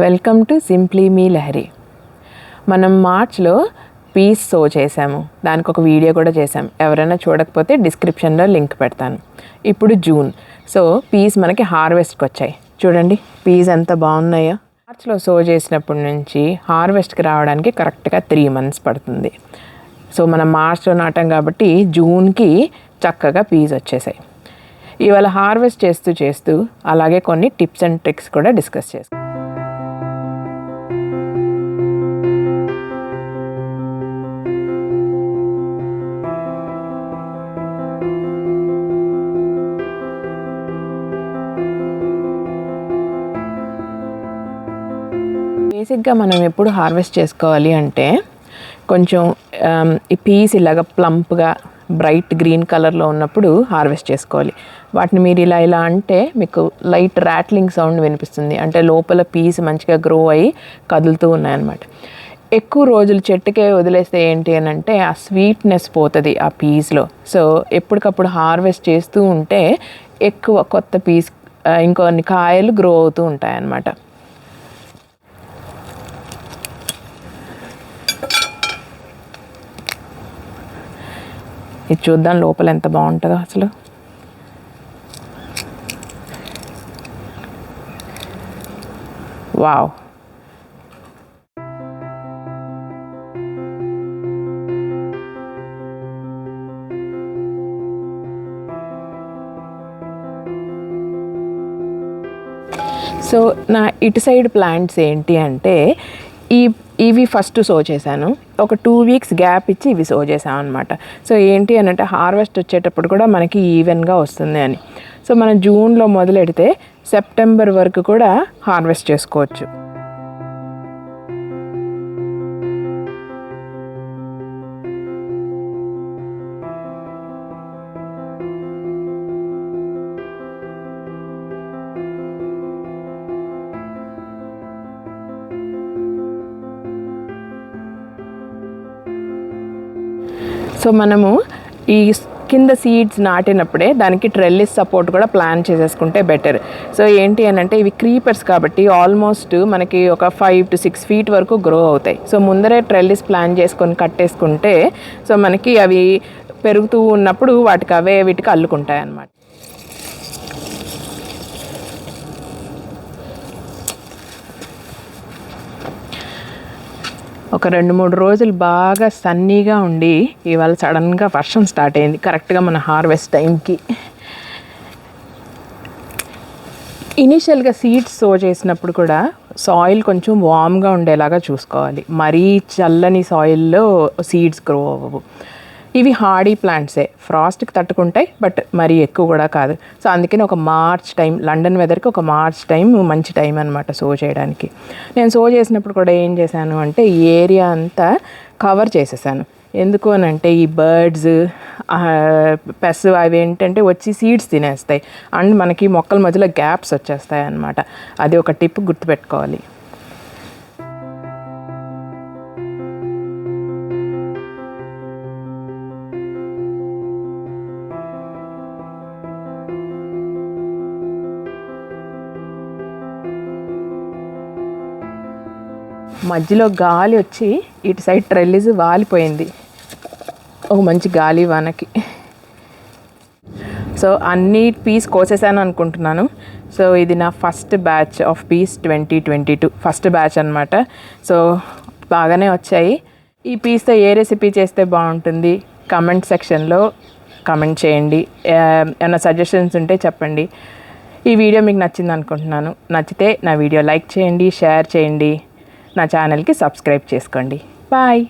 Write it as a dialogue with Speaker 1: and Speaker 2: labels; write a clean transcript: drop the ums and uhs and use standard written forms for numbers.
Speaker 1: Welcome to simply మీ లహరి. మనం మార్చ్లో piece so చేసాము, దానికి ఒక వీడియో కూడా చేసాం. ఎవరైనా చూడకపోతే డిస్క్రిప్షన్లో లింక్ పెడతాను. ఇప్పుడు జూన్, సో పీస్ మనకి హార్వెస్ట్కి వచ్చాయి. చూడండి పీస్ ఎంత బాగున్నాయో. మార్చ్లో సో చేసినప్పటి నుంచి హార్వెస్ట్కి రావడానికి కరెక్ట్గా 3 months పడుతుంది. సో మనం మార్చ్లో నాటాం కాబట్టి జూన్కి చక్కగా పీస్ వచ్చేసాయి. ఇవాళ హార్వెస్ట్ చేస్తూ అలాగే కొన్ని టిప్స్ అండ్ ట్రిక్స్ కూడా డిస్కస్ చేస్తాం. బేసిక్గా మనం ఎప్పుడు హార్వెస్ట్ చేసుకోవాలి అంటే కొంచెం ఈ పీస్ ఇలాగ ప్లంప్గా బ్రైట్ గ్రీన్ కలర్లో ఉన్నప్పుడు హార్వెస్ట్ చేసుకోవాలి. వాటిని మీరు ఇలా అంటే మీకు లైట్ ర్యాట్లింగ్ సౌండ్ వినిపిస్తుంది, అంటే లోపల పీస్ మంచిగా గ్రో అయ్యి కదులుతూ ఉన్నాయన్నమాట. ఎక్కువ రోజులు చెట్టుకే వదిలేస్తే ఏంటి అని అంటే ఆ స్వీట్నెస్ పోతుంది ఆ పీస్లో. సో ఎప్పటికప్పుడు హార్వెస్ట్ చేస్తూ ఉంటే ఎక్కువ కొత్త పీస్ ఇంకొన్ని కాయలు గ్రో అవుతూ ఉంటాయన్నమాట. ఇది చూద్దాం లోపల ఎంత బాగుంటుందో అసలు. వావ్, సో నా ఇటు సైడ్ ప్లాంట్స్ ఏంటి అంటే ఇవి ఫస్ట్ సో చేశాను, ఒక 2 weeks గ్యాప్ ఇచ్చి ఇవి సో చేసాను అనమాట. సో ఏంటి అని అంటే హార్వెస్ట్ వచ్చేటప్పుడు కూడా మనకి ఈవెన్గా వస్తుంది అని. సో మనం జూన్లో మొదలెడితే సెప్టెంబర్ వరకు కూడా హార్వెస్ట్ చేసుకోవచ్చు. సో మనము ఈ కింద సీడ్స్ నాటినప్పుడే దానికి ట్రెల్లిస్ సపోర్ట్ కూడా ప్లాన్ చేసేసుకుంటే బెటర్. సో ఏంటి అని అంటే ఇవి క్రీపర్స్ కాబట్టి ఆల్మోస్ట్ మనకి ఒక 5 to 6 feet వరకు గ్రో అవుతాయి. సో ముందరే ట్రెల్లిస్ ప్లాన్ చేసుకొని కట్టేసుకుంటే సో మనకి అవి పెరుగుతూ ఉన్నప్పుడు వీటికి అల్లుకుంటాయి అన్నమాట. ఒక 2-3 రోజులు బాగా సన్నీగా ఉండి ఇవాళ సడన్గా వర్షం స్టార్ట్ అయింది కరెక్ట్గా మన హార్వెస్ట్ టైంకి. ఇనీషియల్గా సీడ్స్ సో చేసినప్పుడు కూడా సాయిల్ కొంచెం వామ్గా ఉండేలాగా చూసుకోవాలి. మరీ చల్లని సాయిల్లో సీడ్స్ గ్రో అవ్వవు. ఇవి హార్డీ ప్లాంట్సే, ఫ్రాస్ట్కి తట్టుకుంటాయి, బట్ మరీ ఎక్కువ కూడా కాదు. సో అందుకని ఒక మార్చ్ టైం, లండన్ వెదర్కి ఒక మార్చ్ టైం మంచి టైం అనమాట సో చేయడానికి. నేను సో చేసినప్పుడు కూడా ఏం చేశాను అంటే ఈ ఏరియా అంతా కవర్ చేసేసాను. ఎందుకు అని అంటే ఈ బర్డ్స్ పెస్ అవి ఏంటంటే వచ్చి సీడ్స్ తినేస్తాయి అండ్ మనకి మొక్కల మధ్యలో గ్యాప్స్ వచ్చేస్తాయి అన్నమాట. అది ఒక టిప్ గుర్తుపెట్టుకోవాలి. మధ్యలో గాలి వచ్చి ఇటు సైడ్ ట్రెల్లిస్ వాలిపోయింది ఒక మంచి గాలి వానకి. సో అన్ని పీస్ కోసేసాను అనుకుంటున్నాను. సో ఇది నా first batch of piece 2022 first batch అనమాట. సో బాగానే వచ్చాయి. ఈ పీస్తో ఏ రెసిపీ చేస్తే బాగుంటుంది కమెంట్ సెక్షన్లో కమెంట్ చేయండి. ఏమైనా సజెషన్స్ ఉంటే చెప్పండి. ఈ వీడియో మీకు నచ్చింది అనుకుంటున్నాను. నచ్చితే నా వీడియో లైక్ చేయండి, షేర్ చేయండి, నా ఛానల్కి సబ్స్క్రైబ్ చేసుకోండి. బాయ్.